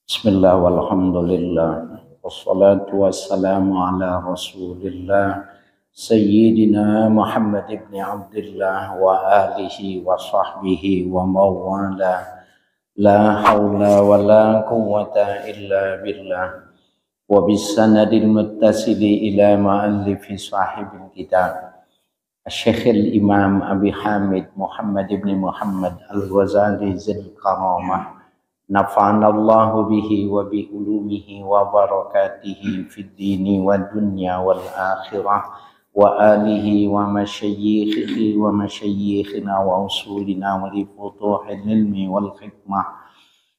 Bismillah walhamdulillah wassalatu wassalamu ala rasulillah Sayyidina Muhammad ibn Abdullah wa alihi wa sahbihi wa mawala la hawla wa la quwwata illa billah wa bisanadil muttasili ila ma'allifi sahibil kitab Syekhul Imam Abi Hamid Muhammad ibn Muhammad Al-Ghazali Zil Karamah Nafa'anallahu bihi wa bi ulumihi wa barakatihi fid dini wa dunya wal akhirah wa alihi wa masyayikhihi wa masyayikhina wa usulina wa li futuhil ilmi wal hikmah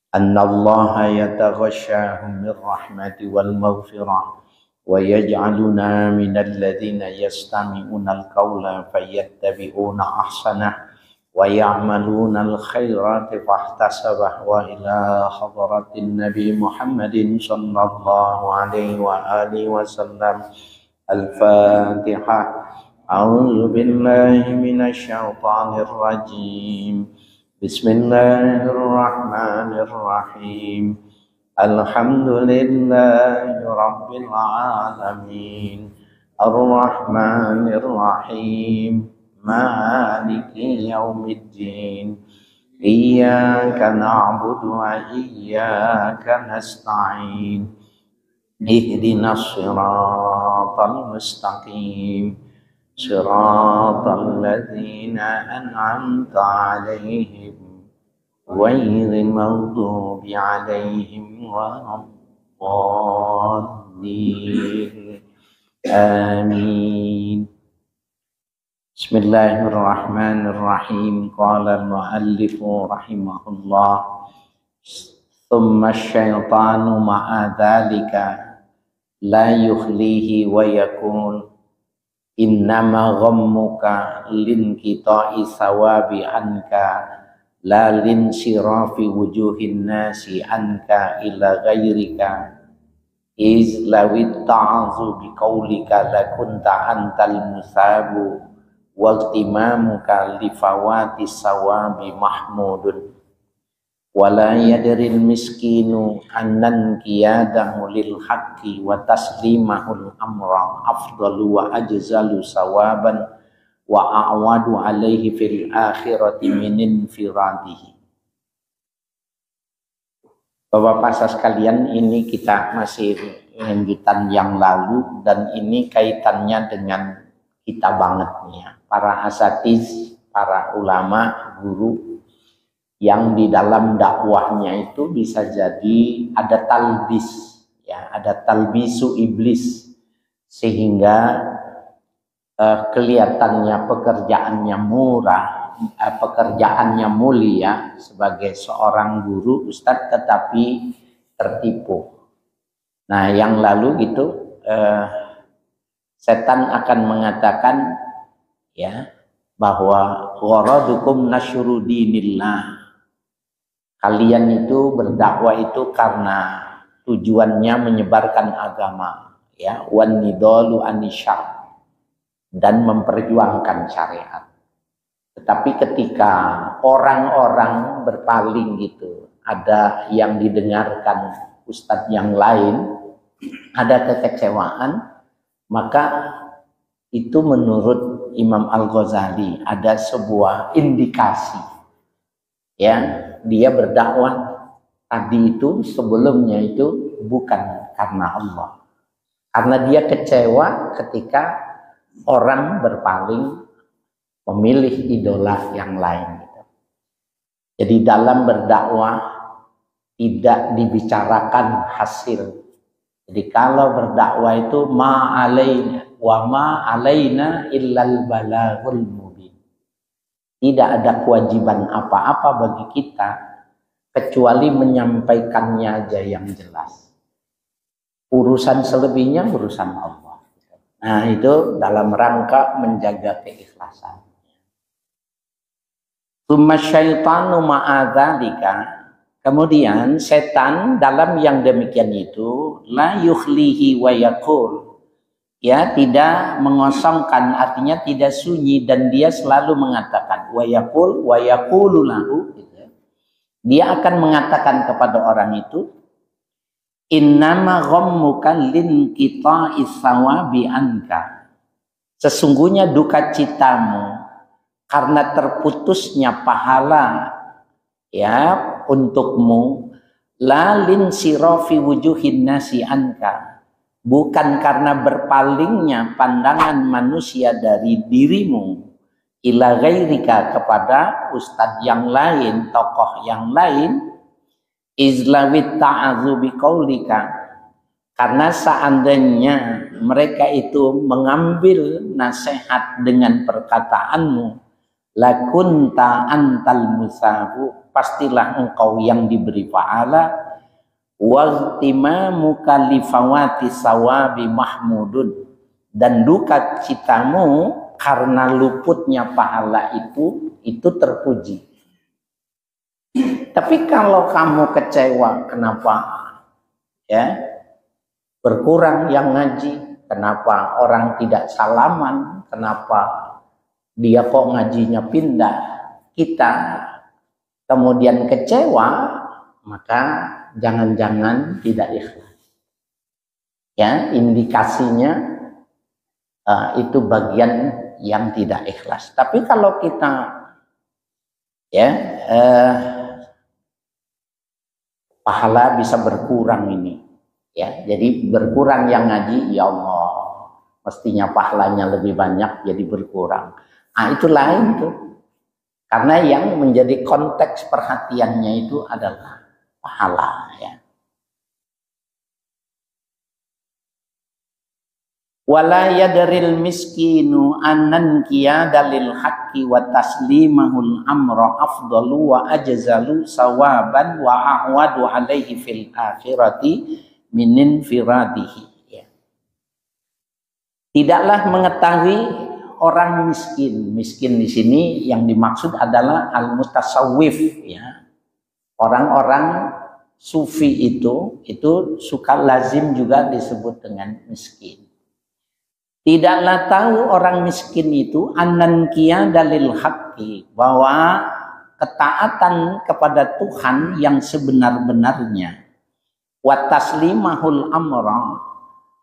annallaha yataghashahum min rahmati wal maghfirah wa yaj'aluna minal ladzina yastami'una al-qawla fayattabi'una ahsanah wa ya'maluna al-khairati fahtasabah wa ila hadratin Nabi Muhammadin sallallahu alaihi wa alihi wasallam al-Fatihah. A'udzu billahi minasy syaithanir rajim. Bismillahirrahmanirrahim. Alhamdulillahi rabbil alamin. Ar-Rahmanir Rahim. Maliki yaumiddin Iyyaka na'budu wa iyyaka nasta'in Ihdinas siratal mustaqim Siratal ladzina an'amta 'alaihim ghairil maghdubi 'alaihim waladdallin. Amin. Bismillahirrahmanirrahim. Qala al-muallifu rahimahullah. Thumma syaitanu ma'a dhalika la yukhlihi wa yakun innama ghammuka linkita'i sawabi anka la linsirafi wujuhin nasi anka ila ghairika iz lawit ta'azu biqaulika lakunta antal musabu waqtimamuka lifawati sawabi mahmudun wala yadril miskinu annan qiyadahu lil haqqi wa taslimahul amra afdalu wa ajzalu sawaban wa a'wadu alaihi fil akhirati min infiradihi. Bapak-bapak sekalian, ini kita masih lanjutan yang lalu dan ini kaitannya dengan kita banget nih ya. Para asatiz, para ulama, guru yang di dalam dakwahnya itu bisa jadi ada talbis ya, ada talbisu iblis sehingga kelihatannya pekerjaannya murah, pekerjaannya mulia sebagai seorang guru ustadz tetapi tertipu. Nah, yang lalu gitu setan akan mengatakan ya bahwa gharadukum nasyru dinillah. Kalian itu berdakwah itu karena tujuannya menyebarkan agama ya, wan nidalu anisyar dan memperjuangkan syariat. Tetapi ketika orang-orang berpaling gitu, ada yang didengarkan ustadz yang lain, ada kekecewaan, maka itu menurut Imam Al-Ghazali ada sebuah indikasi ya, dia berdakwah tadi itu sebelumnya itu bukan karena Allah, karena dia kecewa ketika orang berpaling memilih idola yang lain gitu. Jadi dalam berdakwah tidak dibicarakan hasil. Jadi kalau berdakwah itu ma'alaina wa ma'alaina illal balaghul mubin. Tidak ada kewajiban apa-apa bagi kita kecuali menyampaikannya aja yang jelas. Urusan selebihnya urusan Allah. Nah, itu dalam rangka menjaga keikhlasan. Tsumma syaitanu ma'adzalika. Kemudian setan dalam yang demikian itu la yukhlihi wa yaqul, ya, tidak mengosongkan, artinya tidak sunyi, dan dia selalu mengatakan wa yaqulu lahu gitu. Dia akan mengatakan kepada orang itu Innama ghammuka lin kita isawabi anka. Sesungguhnya duka citamu karena terputusnya pahala ya untukmu, lalin sirofi wujuhin nasi anka, bukan karena berpalingnya pandangan manusia dari dirimu, ila ghairika kepada ustadz yang lain, tokoh yang lain, izlawit ta'adzubi qaulika, karena seandainya mereka itu mengambil nasihat dengan perkataanmu, lakunta antal musabu, pastilah engkau yang diberi pahala, waztimamuka lifawati sawabi mahmudun, dan duka citamu karena luputnya pahala itu terpuji. Tapi kalau kamu kecewa, kenapa ya berkurang yang ngaji, kenapa orang tidak salaman, kenapa dia kok ngajinya pindah, kita kemudian kecewa, maka jangan-jangan tidak ikhlas. Ya, indikasinya itu bagian yang tidak ikhlas. Tapi kalau kita ya pahala bisa berkurang ini, ya, jadi berkurang yang ngaji, ya Allah, mestinya pahalanya lebih banyak, jadi berkurang. Ah, itu lain tuh. Karena yang menjadi konteks perhatiannya itu adalah pahala, ya. Wala yadril miskinu annan qiyadalil haqqi wa taslimahul amra afdalu wa ajzalu sawaban wa a'wadu alaihi fil akhirati min infiradihi, ya. Tidaklah mengetahui orang miskin. Miskin di sini yang dimaksud adalah al-mutasawwif, ya. Orang-orang sufi itu suka lazim juga disebut dengan miskin. Tidaklah tahu orang miskin itu annan qiyadalil haqqi, bahwa ketaatan kepada Tuhan yang sebenar-benarnya, wa taslimahul amra,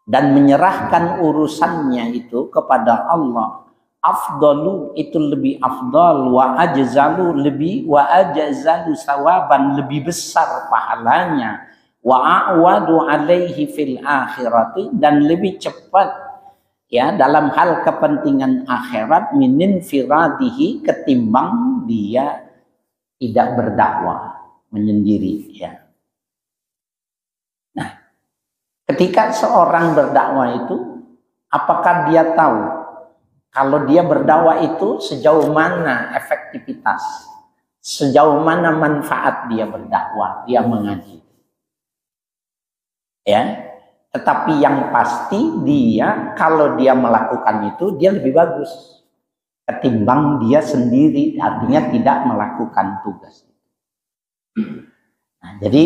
dan menyerahkan urusannya itu kepada Allah, afdalu, itu lebih afdal, wa ajzalu, lebih, wa ajzalu sawaban, lebih besar pahalanya, wa a'wadu alaihi fil akhirati, dan lebih cepat, ya, dalam hal kepentingan akhirat, minin firadihi, ketimbang dia tidak berdakwah menyendiri, ya. Nah, ketika seorang berdakwah itu, apakah dia tahu kalau dia berdakwah itu sejauh mana efektivitas, sejauh mana manfaat dia berdakwah, dia mengaji, ya. Tetapi yang pasti dia, kalau dia melakukan itu, dia lebih bagus ketimbang dia sendiri, artinya tidak melakukan tugas. Nah, jadi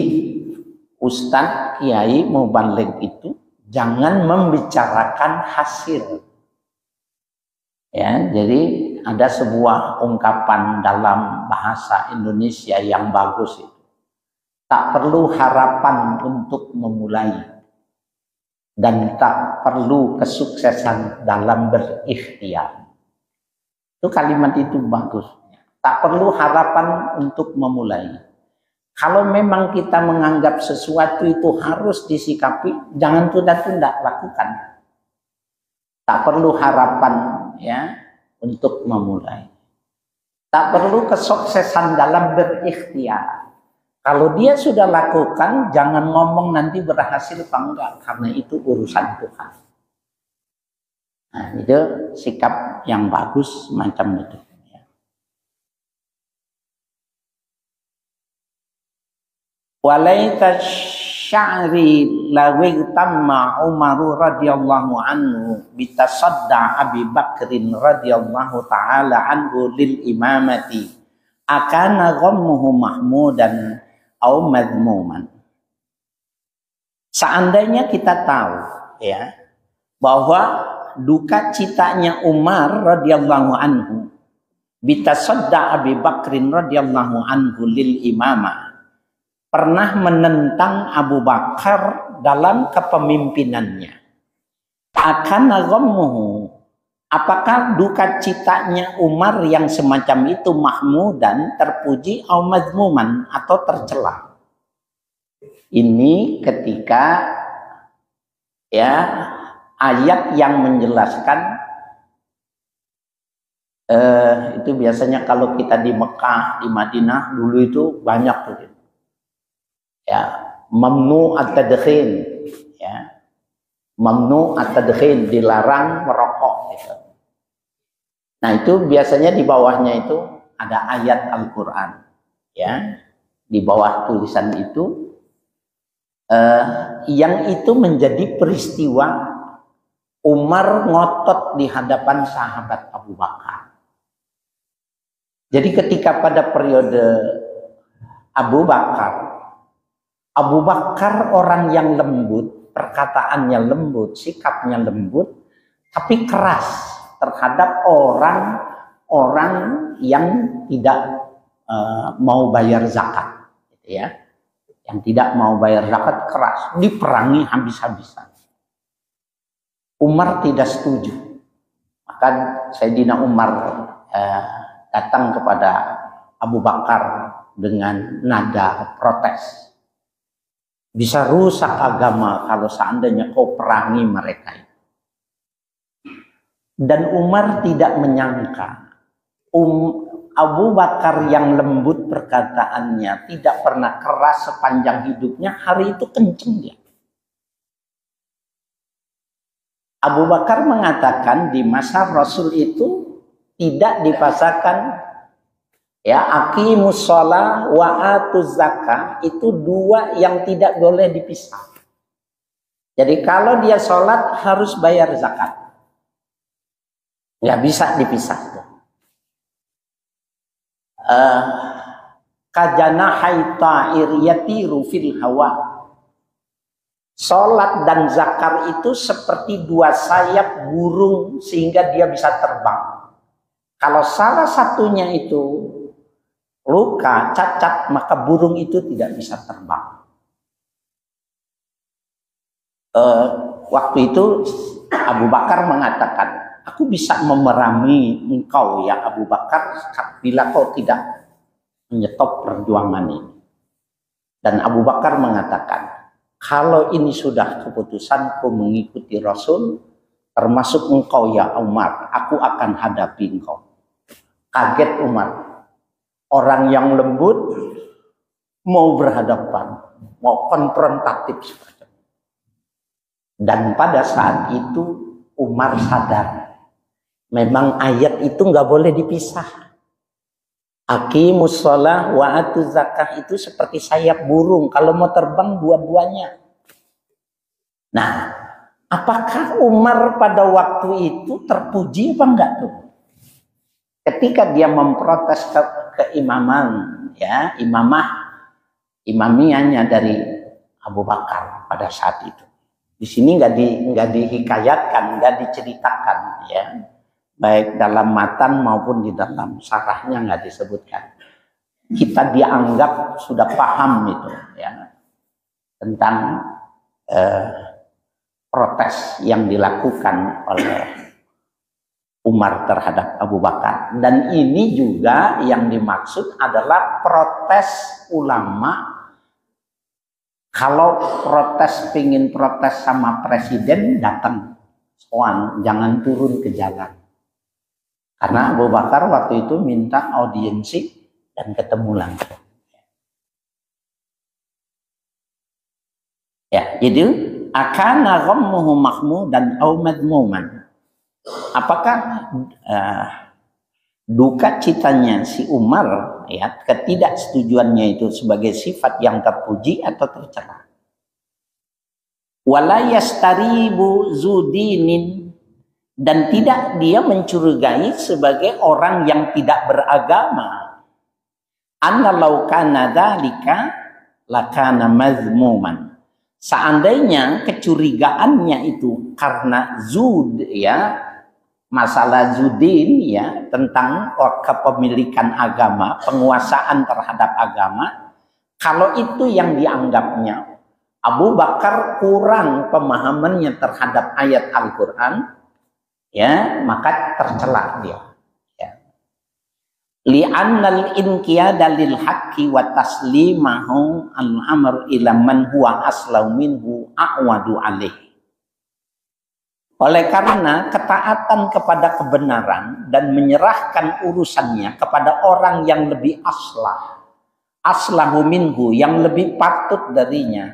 Ustadz, Kiai, Mubaligh itu jangan membicarakan hasil. Ya, jadi ada sebuah ungkapan dalam bahasa Indonesia yang bagus itu. Tak perlu harapan untuk memulai, dan tak perlu kesuksesan dalam berikhtiar. Itu kalimat itu bagus. Tak perlu harapan untuk memulai. Kalau memang kita menganggap sesuatu itu harus disikapi, jangan tunda-tunda, lakukan. Tak perlu harapan, ya, untuk memulai. Tak perlu kesuksesan dalam berikhtiar. Kalau dia sudah lakukan, jangan ngomong nanti berhasil apa enggak, karena itu urusan Tuhan. Nah, itu sikap yang bagus macam itu. Walaita sya'ri lawi tamma Umar radhiyallahu anhu bitasadda Abi Bakrin radhiyallahu ta'ala anhu lil imamati akana ghammuhu mahmudan au madmuman. Seandainya kita tahu, ya, bahwa duka citanya Umar radhiyallahu anhu bitasadda Abi Bakrin radhiyallahu anhu lil imamah, pernah menentang Abu Bakar dalam kepemimpinannya. Akana ghammuhu, apakah duka citanya Umar yang semacam itu mahmudan, terpuji, au mazmuman, atau tercela? Ini ketika ya ayat yang menjelaskan itu biasanya kalau kita di Mekah, di Madinah dulu itu banyak tuh. Ya, mamnu at-tadkhin, ya. Mamnu at-tadkhin, dilarang merokok gitu. Nah, itu biasanya di bawahnya itu ada ayat Al-Qur'an, ya. Di bawah tulisan itu yang itu menjadi peristiwa Umar ngotot di hadapan sahabat Abu Bakar. Jadi ketika pada periode Abu Bakar orang yang lembut, perkataannya lembut, sikapnya lembut, tapi keras terhadap orang-orang yang tidak mau bayar zakat, gitu ya. Yang tidak mau bayar zakat keras, diperangi habis-habisan. Umar tidak setuju. Maka Sayyidina Umar datang kepada Abu Bakar dengan nada protes. Bisa rusak agama kalau seandainya kau perangi mereka. Dan Umar tidak menyangka Abu Bakar yang lembut perkataannya, tidak pernah keras sepanjang hidupnya, hari itu kenceng dia. Abu Bakar mengatakan di masa Rasul itu tidak dipasangkan ya aqimus shalah wa atuz zakah, itu dua yang tidak boleh dipisah. Jadi kalau dia sholat harus bayar zakat, nggak bisa dipisah. Kajana haita'ir yatiru fil hawa. Sholat dan zakat itu seperti dua sayap burung sehingga dia bisa terbang. Kalau salah satunya itu luka, cacat, maka burung itu tidak bisa terbang. Waktu itu Abu Bakar mengatakan, aku bisa memerangi engkau ya Abu Bakar bila kau tidak menyetop perjuangan ini. Dan Abu Bakar mengatakan, kalau ini sudah keputusanku mengikuti Rasul, termasuk engkau ya Umar, aku akan hadapi engkau. Kaget Umar, orang yang lembut mau berhadapan, mau konfrontatif seperti itu. Dan pada saat itu Umar sadar, memang ayat itu nggak boleh dipisah. Aqimus shalah wa atuz zakah itu seperti sayap burung, kalau mau terbang dua-duanya. Nah, apakah Umar pada waktu itu terpuji apa enggak tuh? Ketika dia memprotes keimaman, ya, imamiyahnya dari Abu Bakar pada saat itu. Di sini nggak dihikayatkan, nggak diceritakan, ya. Baik dalam matan maupun di dalam sarahnya nggak disebutkan. Kita dianggap sudah paham itu, ya, tentang protes yang dilakukan oleh Umar terhadap Abu Bakar. Dan ini juga yang dimaksud adalah protes ulama. Kalau protes, pingin protes sama presiden, datang soan, jangan turun ke jalan. Karena Abu Bakar waktu itu minta audiensi dan ketemu langsung. Ya, jadi akana ghammuhu mahmudan au madmuman. Apakah duka citanya si Umar, ya, ketidaksetujuannya itu sebagai sifat yang terpuji atau tercela? Wala yastaribu zudinin, dan tidak dia mencurigai sebagai orang yang tidak beragama. Anna law kana dzalika lakana mazmuman. Seandainya kecurigaannya itu karena zud, ya, masalah zudin, ya, tentang kepemilikan agama, penguasaan terhadap agama, kalau itu yang dianggapnya Abu Bakar kurang pemahamannya terhadap ayat Al-Quran, ya, maka tercela dia. Ya. Li'annal inqiyada lil haqqi wa taslimahu al-amr ila man huwa aslau minhu a'wadu alaih. Oleh karena ketaatan kepada kebenaran dan menyerahkan urusannya kepada orang yang lebih aslahu minhu, yang lebih patut darinya,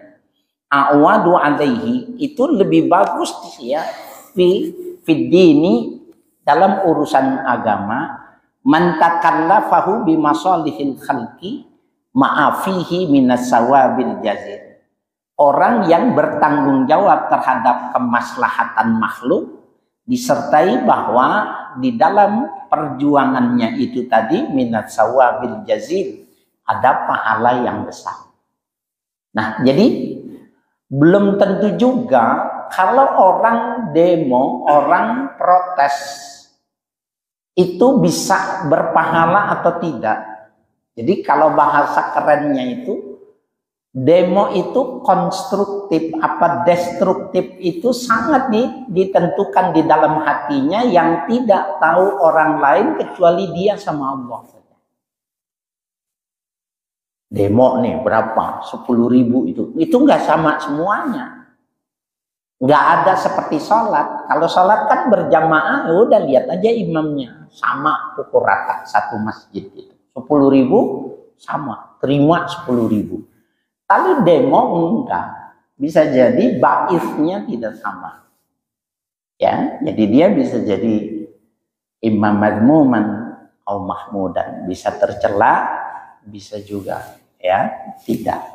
a'wadu alaihi, itu lebih bagus ya, fi dini, dalam urusan agama, man takallafahu bimasalihil khalqi ma'afihi minas sawabil jazir. Orang yang bertanggung jawab terhadap kemaslahatan makhluk disertai bahwa di dalam perjuangannya itu tadi minas sawabil jazir, ada pahala yang besar. Nah, jadi belum tentu juga kalau orang demo, orang protes itu bisa berpahala atau tidak. Jadi kalau bahasa kerennya itu, demo itu konstruktif apa destruktif itu sangat ditentukan di dalam hatinya, yang tidak tahu orang lain kecuali dia sama Allah. Demo nih berapa? 10.000 itu nggak sama semuanya. Nggak ada seperti sholat. Kalau sholat kan berjamaah, ya udah lihat aja imamnya sama pukul rata satu masjid itu. 10.000 sama, terima 10.000. Tapi demo enggak. Bisa jadi baifnya tidak sama. Ya, jadi dia bisa jadi imam madmuman atau mahmudan, bisa tercela, bisa juga ya tidak.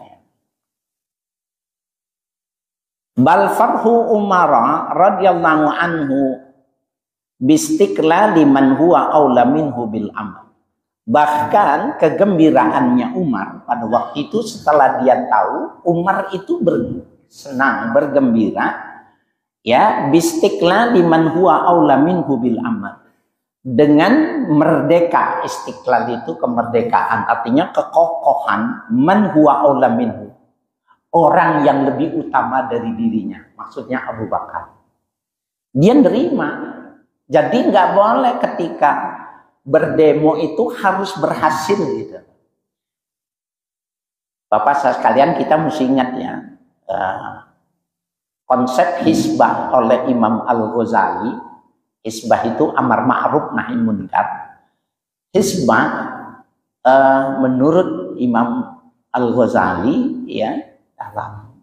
Bal farhu Umar radhiyallahu anhu bistiqlali man huwa aula minhu bil amal. Bahkan kegembiraannya Umar pada waktu itu setelah dia tahu, Umar itu bersenang, bergembira ya, bistiqlali man huwa aula minhu bil amal, dengan merdeka. Istiqlal itu kemerdekaan, artinya kekokohan, man huwa aula minhu, orang yang lebih utama dari dirinya, maksudnya Abu Bakar. Dia nerima. Jadi nggak boleh ketika berdemo itu harus berhasil gitu. Bapak sekalian, kita mesti ingat ya, konsep hisbah oleh Imam Al-Ghazali. Hisbah itu amar ma'ruf nahi munkar. Hisbah menurut Imam Al-Ghazali ya, dalam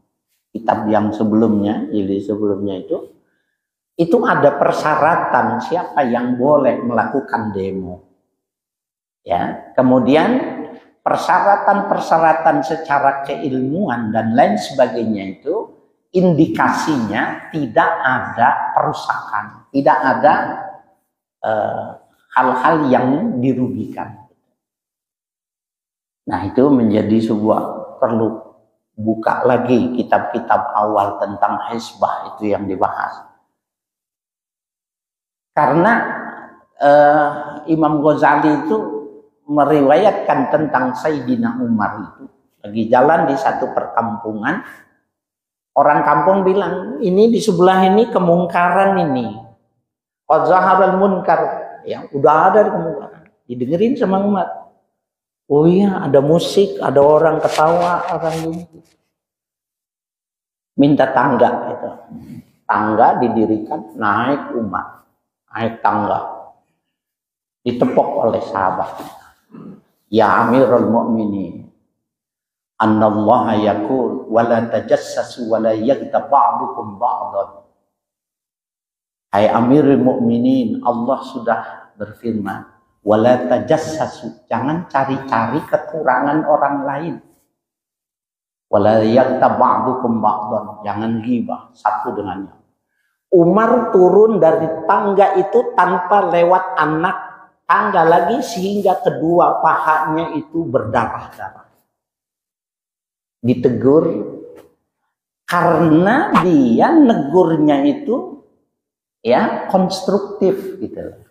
kitab yang sebelumnya, jadi sebelumnya itu ada persyaratan siapa yang boleh melakukan demo. Ya, kemudian persyaratan-persyaratan secara keilmuan dan lain sebagainya itu indikasinya tidak ada perusakan, tidak ada hal-hal yang dirugikan. Nah, itu menjadi sebuah, perlu buka lagi kitab-kitab awal tentang hisbah itu yang dibahas. Karena Imam Ghazali itu meriwayatkan tentang Sayyidina Umar itu lagi jalan di satu perkampungan, orang kampung bilang, ini di sebelah ini kemungkaran ini, qad zahabal munkar, ya udah ada kemungkaran. Didengerin sama Umar. Oh iya, ada musik, ada orang ketawa, orang ini. Minta tangga itu. Tangga didirikan, naik Umar. Naik tangga, ditepok oleh sahabat. Ya Amirul Mu'minin, annallaha yaqul wa la tajassasu wa la yaghtab ba'dukum ba'dan. Hai Amirul Mu'minin, Allah sudah berfirman, wa la tajassasu, jangan cari-cari kekurangan orang lain. Wa la yaghtab ba'dukum ba'dan, jangan ghibah satu dengan yang. Umar turun dari tangga itu tanpa lewat anak tangga lagi, sehingga kedua pahanya itu berdarah-darah. Ditegur karena dia negurnya itu ya konstruktif gitu.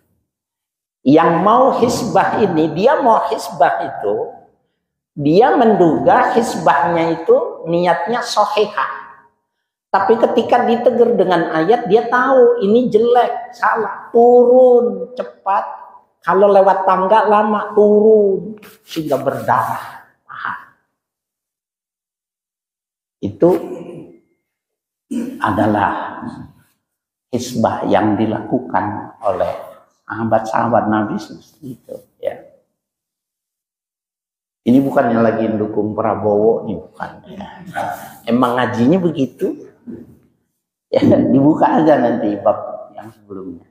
Yang mau hisbah ini, dia mau hisbah itu, dia menduga hisbahnya itu niatnya sohihah. Tapi ketika ditegur dengan ayat, dia tahu ini jelek, salah, turun cepat. Kalau lewat tangga lama, turun sehingga berdarah. Itu adalah hisbah yang dilakukan oleh sahabat-sahabat Nabi itu, ya. Ini bukannya lagi mendukung Prabowo, ini bukan. Ya. Emang ngajinya begitu. Ya, dibuka aja nanti bab yang sebelumnya.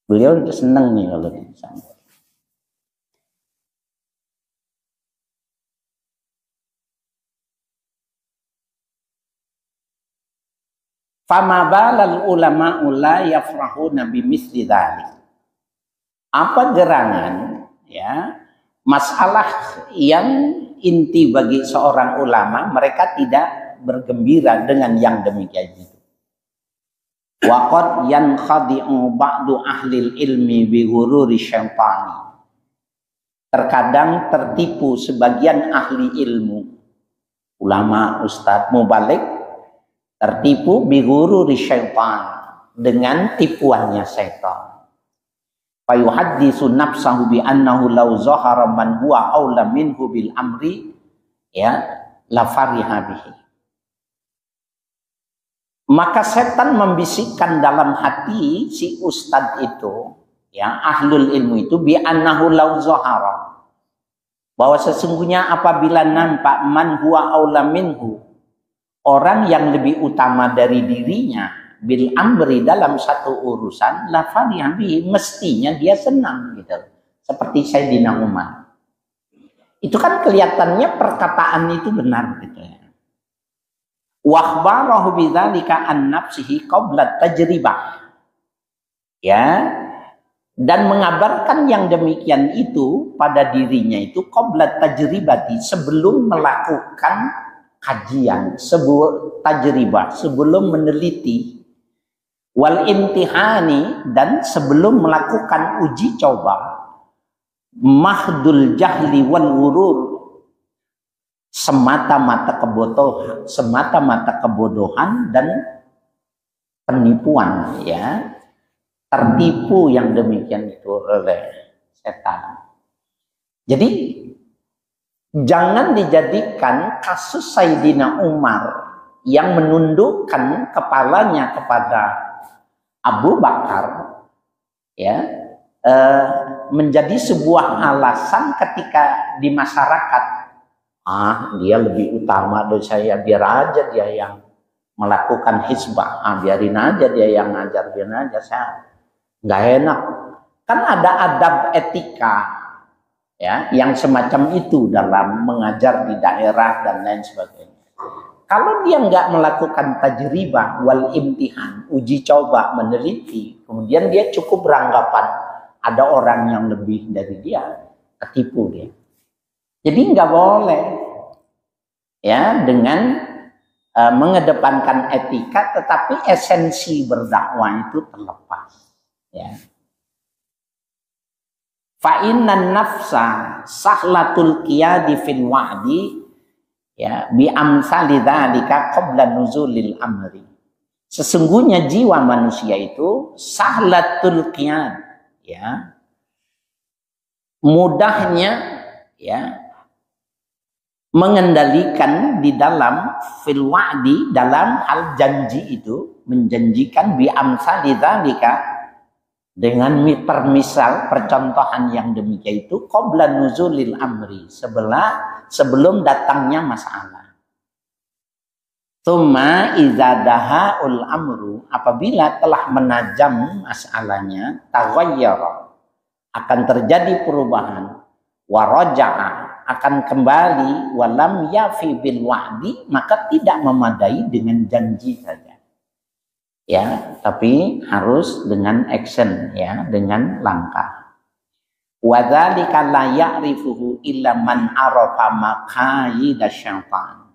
Beliau senang nih kalau disampaikan. Fama balal ulama la yafrahuna bimisli dzalik. Apa gerangan, ya, masalah yang inti bagi seorang ulama, mereka tidak bergembira dengan yang demikian itu. Waqad yankhadi'u ba'du ahlil ilmi bi ghururi syaitani. Terkadang tertipu sebagian ahli ilmu, ulama, ustadz, mubalik, tertipu bi ghururi syaitan, dengan tipuannya syaitan. Fayuhaddisu nafsahu bi annahu law zahara man huwa aula minhu bil amri, ya, la fariha bihi. Maka setan membisikkan dalam hati si ustadz itu, ya, ahlul ilmu itu, bi annahu law zahara, bahwa sesungguhnya apabila nampak man huwa aula minhu, orang yang lebih utama dari dirinya, bil amri, dalam satu urusan, la fariha bihi, mestinya dia senang gitu. Seperti Sayyidina Umar. Itu kan kelihatannya perkataan itu benar gitu ya. Wa akhbarahu bidzalika an nafsihi qabla tajribah. Ya. Dan mengabarkan yang demikian itu pada dirinya itu qabla tajribati, sebelum melakukan kajian, sebelum tajribah, sebelum meneliti, wal imtihani, dan sebelum melakukan uji coba, mahdul jahli wal wurur, semata-mata kebodohan dan penipuan, ya, tertipu yang demikian itu oleh setan. Jadi jangan dijadikan kasus Sayyidina Umar yang menundukkan kepalanya kepada Abu Bakar, ya, menjadi sebuah alasan ketika di masyarakat, dia lebih utama dari saya, biar aja dia yang melakukan hizbah, biarin aja dia yang ngajar, biarin aja, saya nggak enak. Kan ada adab etika, ya, yang semacam itu dalam mengajar di daerah dan lain sebagainya. Kalau dia nggak melakukan tajribah wal imtihan, uji coba, meneliti, kemudian dia cukup beranggapan ada orang yang lebih dari dia, ketipu dia. Jadi nggak boleh, ya, dengan mengedepankan etika, tetapi esensi berdakwah itu terlepas, ya. Fa innan nafsa sahlatul qiyadi fil wa'di, ya, bi amsali dzalika qabla nuzulil amri. Sesungguhnya jiwa manusia itu sahlatul qiyad, ya, mudahnya, ya, mengendalikan di dalam fil wa'di, dalam hal janji itu, menjanjikan, bi amsali dzalika, dengan permisal, percontohan yang demikian itu, qabla nuzulil amri, sebelum datangnya masalah. Tsumma idza dahaul amru, apabila telah menajam masalahnya, taghayyara, akan terjadi perubahan, wa raja'a, akan kembali, walam yafi bil wa'di, maka tidak memadai dengan janji saja, ya, tapi harus dengan action, ya, dengan langkah. Wa dzalika la ya'rifuhu illa man arafa maqayida syaitan.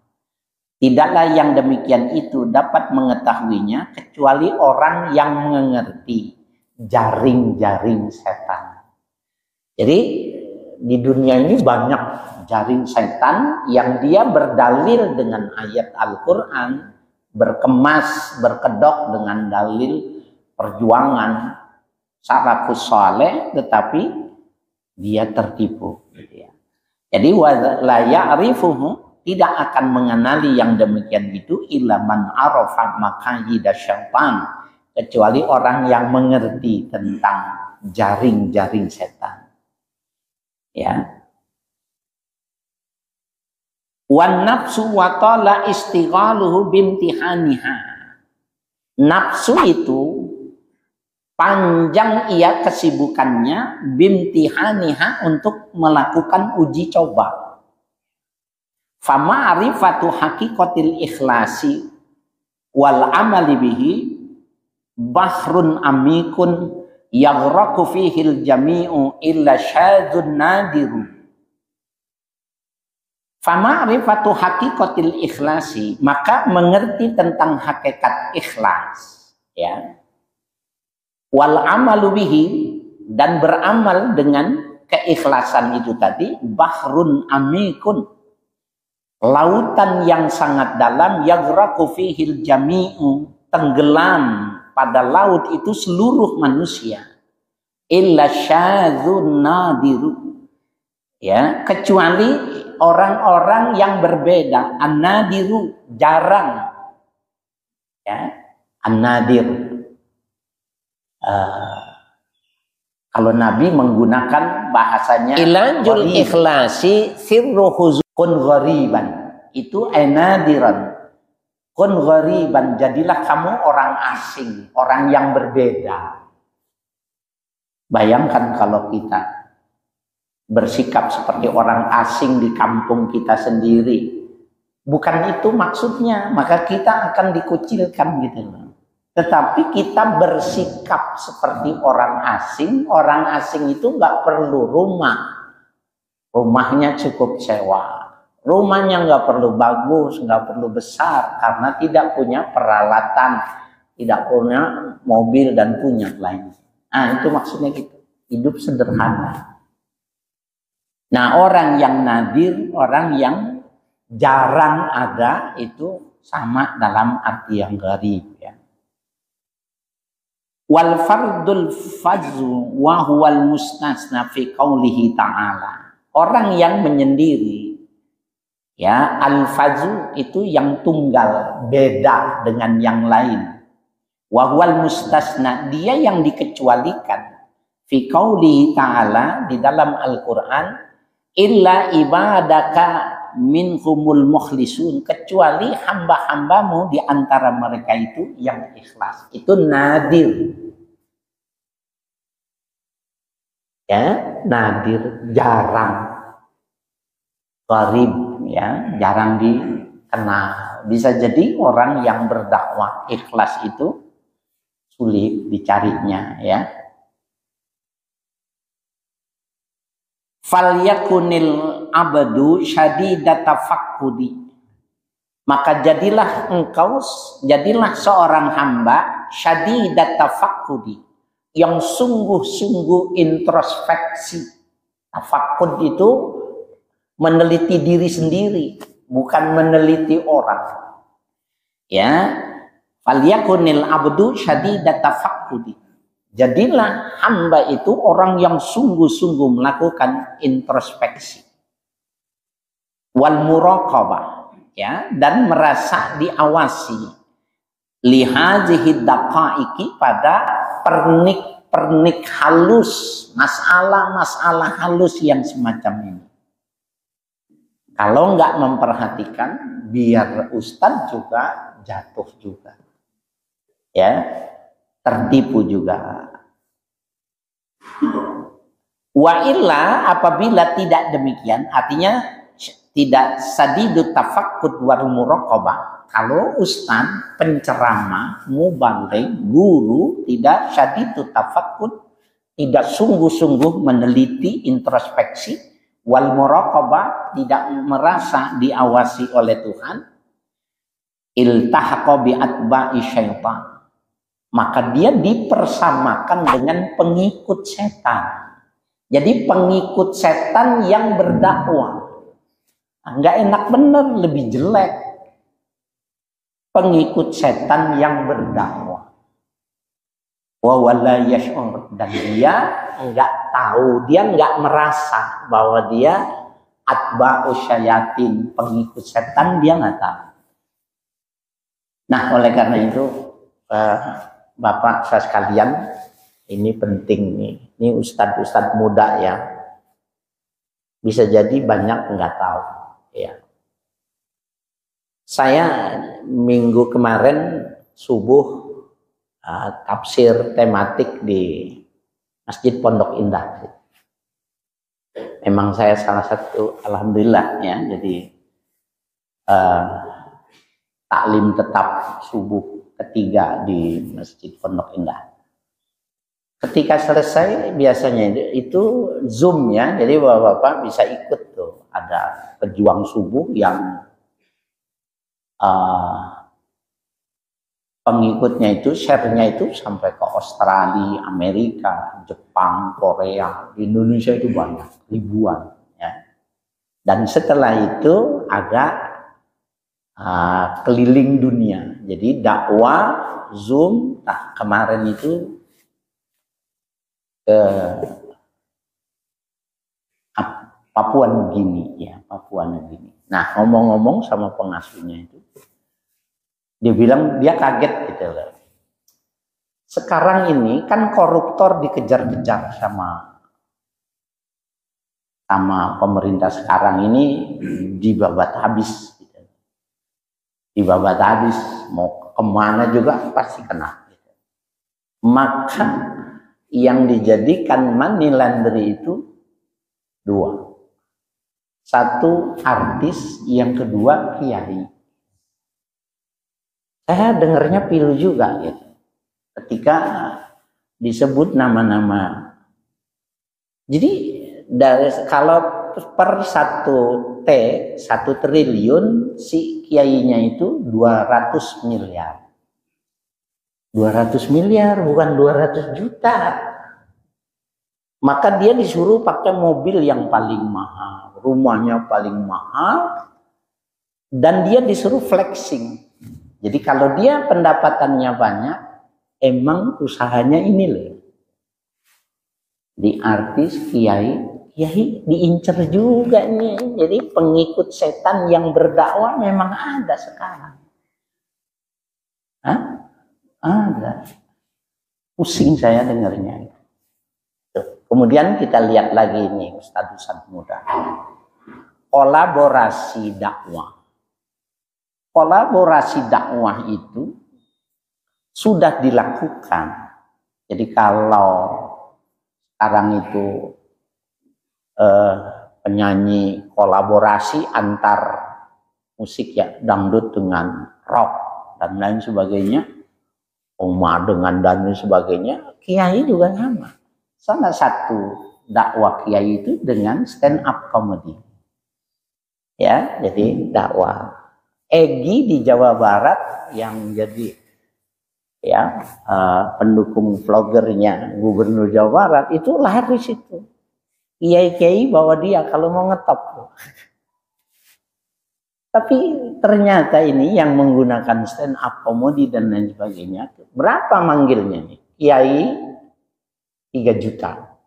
Tidaklah yang demikian itu dapat mengetahuinya kecuali orang yang mengerti jaring-jaring setan. Jadi di dunia ini banyak jaring setan yang dia berdalil dengan ayat Al-Quran, berkemas, berkedok dengan dalil perjuangan salafus saleh, tetapi dia tertipu. Gitu ya. Jadi la ya'rifuhu, tidak akan mengenali yang demikian itu illa man arafa maqayid syaitan, kecuali orang yang mengerti tentang jaring-jaring setan. Ya. Wan nafsu wa tala istighaluhu bimtihaniha. Nafsu itu panjang ia kesibukannya bimtihaniha, untuk melakukan uji coba. Fama'rifatu haqiqatil ikhlasi wal amali bihi bahrun amikun yaghraqu fihil jami'u illa syadzun nadiru. Fama'rifatu haqiqatil ikhlasi, maka mengerti tentang hakikat ikhlas, ya. Wal amalu bihi, dan beramal dengan keikhlasan itu tadi, bahrun amikun, lautan yang sangat dalam, yaghraqu fihil jami'u, tenggelam pada laut itu seluruh manusia, illa syadzun nadiru, ya, kecuali orang-orang yang berbeda. An-nadiru, jarang, ya, an-nadir. Kalau Nabi menggunakan bahasanya ilajul ikhlasi sirruhu kun ghariban, itu nadiran. Kun ghariban, jadilah kamu orang asing, orang yang berbeda. Bayangkan kalau kita bersikap seperti orang asing di kampung kita sendiri, bukan itu maksudnya, maka kita akan dikucilkan gitu loh. Tetapi kita bersikap seperti orang asing itu nggak perlu rumah, rumahnya cukup sewa, rumahnya nggak perlu bagus, nggak perlu besar, karena tidak punya peralatan, tidak punya mobil dan punya lain. Nah itu maksudnya gitu, hidup sederhana. Nah orang yang nadir, orang yang jarang ada, itu sama dalam arti yang gharib, ya. Wal fardul fadzu wa huwal mustasna fi qaulihi ta'ala. Orang yang menyendiri, ya, al fadzu itu yang tunggal, beda dengan yang lain. Wa huwal mustasna, dia yang dikecualikan. Fi qaulihi ta'ala, di dalam Al-Qur'an, illa ibadaka minhumul mukhlisun, kecuali hamba-hambamu di antara mereka itu yang ikhlas. Itu nadir, ya, nadir, jarang, gharib, ya, jarang dikenal. Bisa jadi orang yang berdakwah ikhlas itu sulit dicarinya, ya. Falyakunil abdu syadidata faqqudi, maka jadilah seorang hamba syadidata faqqudi, yang sungguh-sungguh introspeksi. Tafakkud itu meneliti diri sendiri, bukan meneliti orang, ya. Falyakunil abdu syadidata faqqudi, jadilah hamba itu orang yang sungguh-sungguh melakukan introspeksi. Wal muraqabah, ya, dan merasa diawasi. Lihazihi daqaiki, pada pernik-pernik halus, masalah-masalah halus yang semacam ini. Kalau nggak memperhatikan, biar ustadz juga jatuh juga, ya, tertipu juga. Wa illa, apabila tidak demikian, artinya tidak sadidut tafakkud wal muraqabah. Kalau ustaz, penceramah, mubaligh, guru tidak sadidut tafakkud, tidak sungguh-sungguh meneliti, introspeksi, wal muraqabah, tidak merasa diawasi oleh Tuhan, iltahaqa bi atba'i syaitan, maka dia dipersamakan dengan pengikut setan. Jadi pengikut setan yang berdakwah, nggak enak bener, lebih jelek. pengikut setan yang berdakwah. Wa wala yash'ur, dan dia enggak tahu, dia enggak merasa bahwa dia atba'u syayatin, pengikut setan, dia enggak tahu. Nah, oleh karena itu Bapak saya sekalian, ini penting nih. Ini ustadz-ustadz muda ya. Bisa jadi banyak enggak tahu ya. Saya minggu kemarin subuh tafsir tematik di Masjid Pondok Indah. Memang saya salah satu, alhamdulillah ya, jadi taklim tetap subuh ketiga di Masjid Pondok Indah. Ketika selesai biasanya itu Zoom ya, jadi bapak-bapak bisa ikut tuh, ada pejuang subuh yang pengikutnya itu, share-nya itu sampai ke Australia, Amerika, Jepang, Korea, di Indonesia itu banyak, ribuan ya. Dan setelah itu agak keliling dunia. Jadi dakwah Zoom, nah kemarin itu ke Papua Nugini ya, Papua Nugini. Nah, ngomong-ngomong sama pengasuhnya itu, dia bilang dia kaget gitu loh. Sekarang ini kan koruptor dikejar-kejar sama pemerintah sekarang ini, dibabat habis gitu. Dibabat habis, mau kemana juga pasti kena gitu. Maka yang dijadikan money laundry itu dua. Satu artis, yang kedua kiai. Saya dengarnya pilu juga gitu. Ketika disebut nama-nama. Jadi kalau per 1 triliun, si kiainya itu 200 miliar. 200 miliar bukan 200 juta. Maka dia disuruh pakai mobil yang paling mahal, rumahnya paling mahal, dan dia disuruh flexing. Jadi kalau dia pendapatannya banyak, emang usahanya ini loh. Di artis, kiai diincer juga nih. Jadi pengikut setan yang berdakwah memang ada sekarang. Hah? Ada. Pusing saya dengarnya. Kemudian kita lihat lagi nih ustadz-ustadz muda. Kolaborasi dakwah. Kolaborasi dakwah itu sudah dilakukan. Jadi kalau sekarang itu penyanyi kolaborasi antar musik ya, dangdut dengan rock dan lain sebagainya, Oma dengan dan lain sebagainya, kiai juga sama. Salah satu dakwah kiai itu dengan stand up comedy. Ya, jadi dakwah. Egy di Jawa Barat yang jadi ya pendukung vlogernya Gubernur Jawa Barat itu laris itu. Kiai-kiai bawa dia kalau mau ngetop. Tapi ternyata ini yang menggunakan stand up comedy dan lain sebagainya, berapa manggilnya nih? Kiai 3 juta.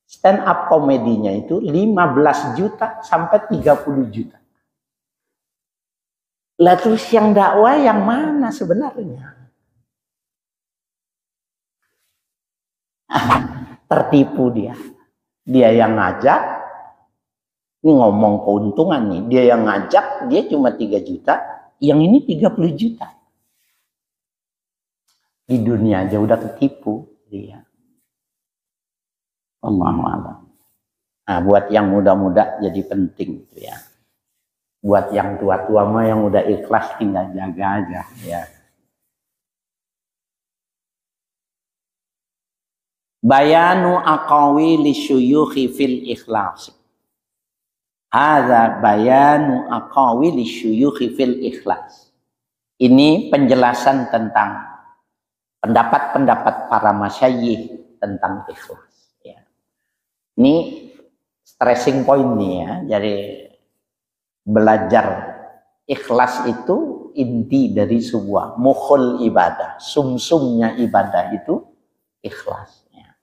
Stand up komedinya itu 15 juta sampai 30 juta. Lah terus yang dakwah yang mana sebenarnya? Tertipu dia. Dia yang ngajak, ini ngomong keuntungan nih, dia yang ngajak, dia cuma 3 juta, yang ini 30 juta. Di dunia aja udah ketipu dia. Allahu a'lam. Nah, buat yang muda-muda jadi penting itu ya. Buat yang tua-tua mah yang udah ikhlas tinggal jaga aja ya. Bayanu aqawili syuyukhi fil ikhlas. Hadza bayanu aqawili syuyukhi fil ikhlas. Ini penjelasan tentang pendapat-pendapat para masyayikh tentang ikhlas ya. Ini stressing point nih ya. Jadi belajar ikhlas itu inti dari sebuah mukhul ibadah, sumsumnya ibadah itu ikhlasnya.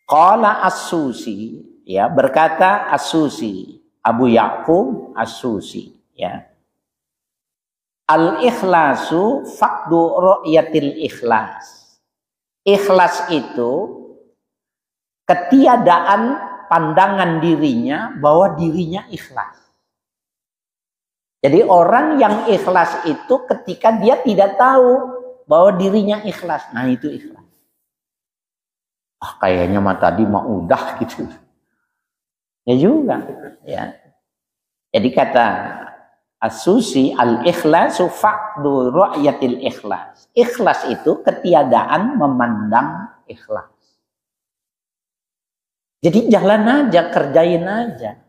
Qala As-Susi, ya, berkata As-Susi, Abu Ya'qub As-Susi, ya. Al-ikhlasu faqdu ru'yatil ikhlas. Ikhlas itu ketiadaan pandangan dirinya bahwa dirinya ikhlas. Jadi orang yang ikhlas itu ketika dia tidak tahu bahwa dirinya ikhlas. Nah, itu ikhlas. Ah, kayaknya mah tadi mah udah gitu. Ya juga, ya. Jadi kata As-Susi, al-ikhlasu faqdu ru'yatil ikhlas. Ikhlas itu ketiadaan memandang ikhlas. Jadi jalan aja, kerjain aja.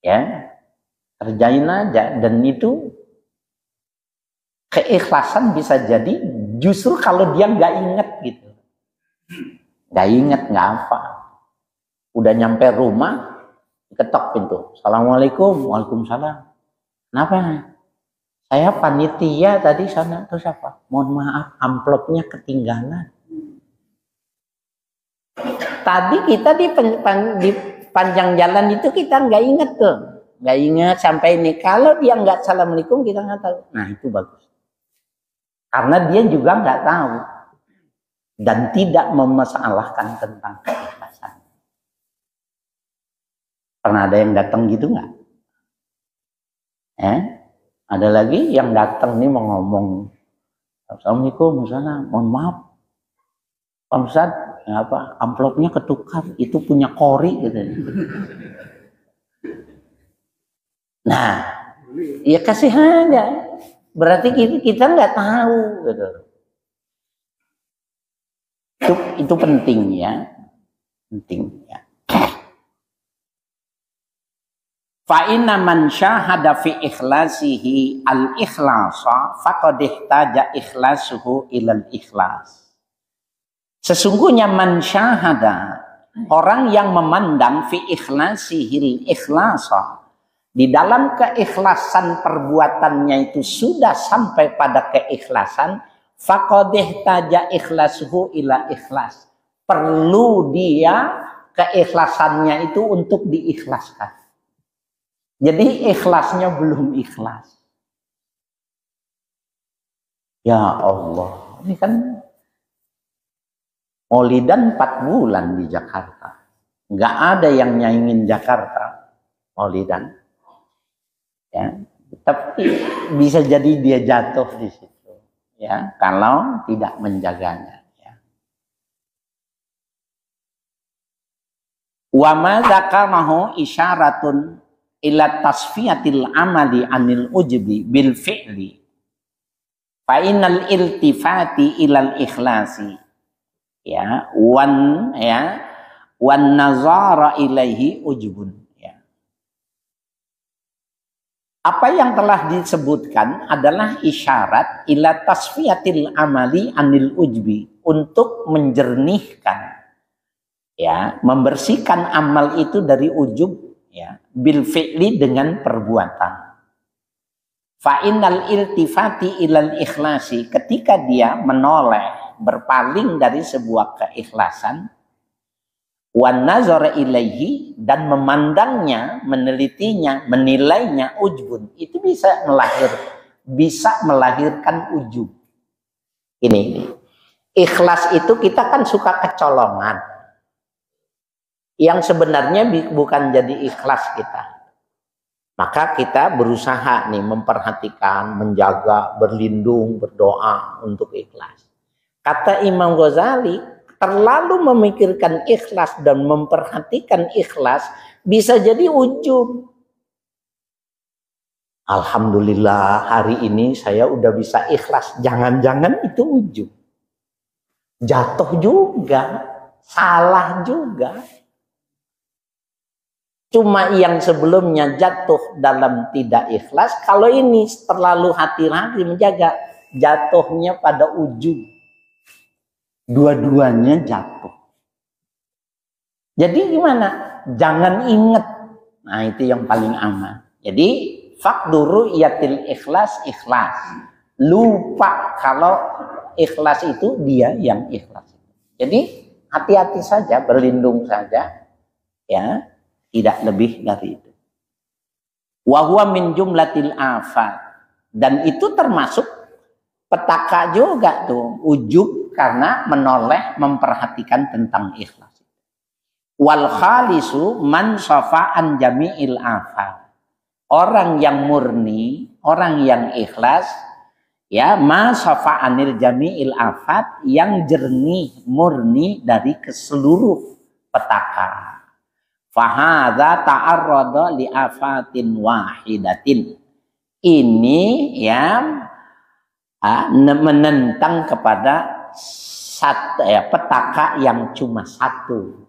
Ya. Kerjain aja, dan itu keikhlasan bisa jadi justru kalau dia nggak inget gitu. Nggak inget, nggak apa. Udah nyampe rumah, ketok pintu. Assalamualaikum. Waalaikumsalam. Kenapa? Saya panitia tadi sana. Terus apa? Mohon maaf, amplopnya ketinggalan. Tadi kita di panjang jalan itu kita nggak inget tuh. Nggak inget sampai ini. Kalau dia nggak assalamualaikum, kita nggak tahu. Nah, itu bagus. Karena dia juga nggak tahu. Dan tidak memasalahkan tentang keikhlasan. Pernah ada yang datang gitu nggak? Ada lagi yang datang nih mau ngomong, Assalamualaikum, misalnya, mohon maaf, Pak Ustadz, apa amplopnya ketukar, itu punya Kori gitu. Nah, ya kasih aja. Berarti kita nggak tahu gitu. Itu penting ya, penting ya. Fa inna man syahada fi ikhlasihi al-ikhlasa faqad ihtaja ikhlasuhu ilal ikhlas. Sesungguhnya man syahada, orang yang memandang fi ikhlasihi al-ikhlasa, di dalam keikhlasan perbuatannya itu sudah sampai pada keikhlasan, faqad ihtaja ikhlasuhu ila ikhlas. Perlu dia keikhlasannya itu untuk diikhlaskan. Jadi ikhlasnya belum ikhlas. Ya Allah, ini kan Maulidan 4 bulan di Jakarta. Nggak ada yang nyaingin Jakarta Maulidan. Ya, tapi bisa jadi dia jatuh di situ. Ya, kalau tidak menjaganya. Ya. Wa ma dzakarahu isyaratun ila tasfiyatil amali anil ujbi bil fi'li fa innal iltifati ilal ikhlasi wan nazara ilaihi ujbun ya. Apa yang telah disebutkan adalah isyarat ila tasfiyatil amali anil ujbi, untuk menjernihkan ya, membersihkan amal itu dari ujub ya, bil fi'li, dengan perbuatan. Fa innal iltifati ilal ikhlasi, ketika dia menoleh, berpaling dari sebuah keikhlasan, wan nazara ilaihi, dan memandangnya, menelitinya, menilainya, ujbun, itu bisa melahirkan ujub. Ini ikhlas itu kita kan suka kecolongan. Yang sebenarnya bukan jadi ikhlas kita. Maka kita berusaha nih memperhatikan, menjaga, berlindung, berdoa untuk ikhlas. Kata Imam Ghazali, terlalu memikirkan ikhlas dan memperhatikan ikhlas bisa jadi ujub. Alhamdulillah hari ini saya udah bisa ikhlas. Jangan-jangan itu ujub. Jatuh juga, salah juga. Cuma yang sebelumnya jatuh dalam tidak ikhlas, kalau ini terlalu hati-hati menjaga, jatuhnya pada ujub. Dua-duanya jatuh. Jadi gimana? Jangan ingat. Nah, itu yang paling aman. Jadi Faqduru yatil ikhlas ikhlas. Lupa kalau ikhlas itu dia yang ikhlas. Jadi hati-hati saja, berlindung saja, ya, tidak lebih dari itu. Wa huwa min jumlatil afat, dan itu termasuk petaka juga tuh, ujub karena menoleh memperhatikan tentang ikhlas. Wal khalisu man safa'an jami'il afat. Orang yang murni, orang yang ikhlas, ya, ma safa'anil jami'il afat, yang jernih, murni dari keseluruh petaka. Fahadha ta'arrada li afatin wahidatin. Ini yang menentang kepada petaka yang cuma satu.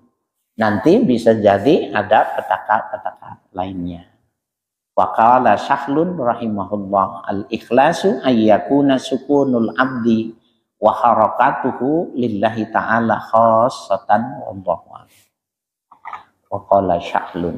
Nanti bisa jadi ada petaka-petaka lainnya. Wa qala Syahlun rahimahullah, al-ikhlasu ayyakuna sukunul abdi wa harakatuhu lillahi ta'ala khassatan wallahu a'lam. Wa qala Syahlun.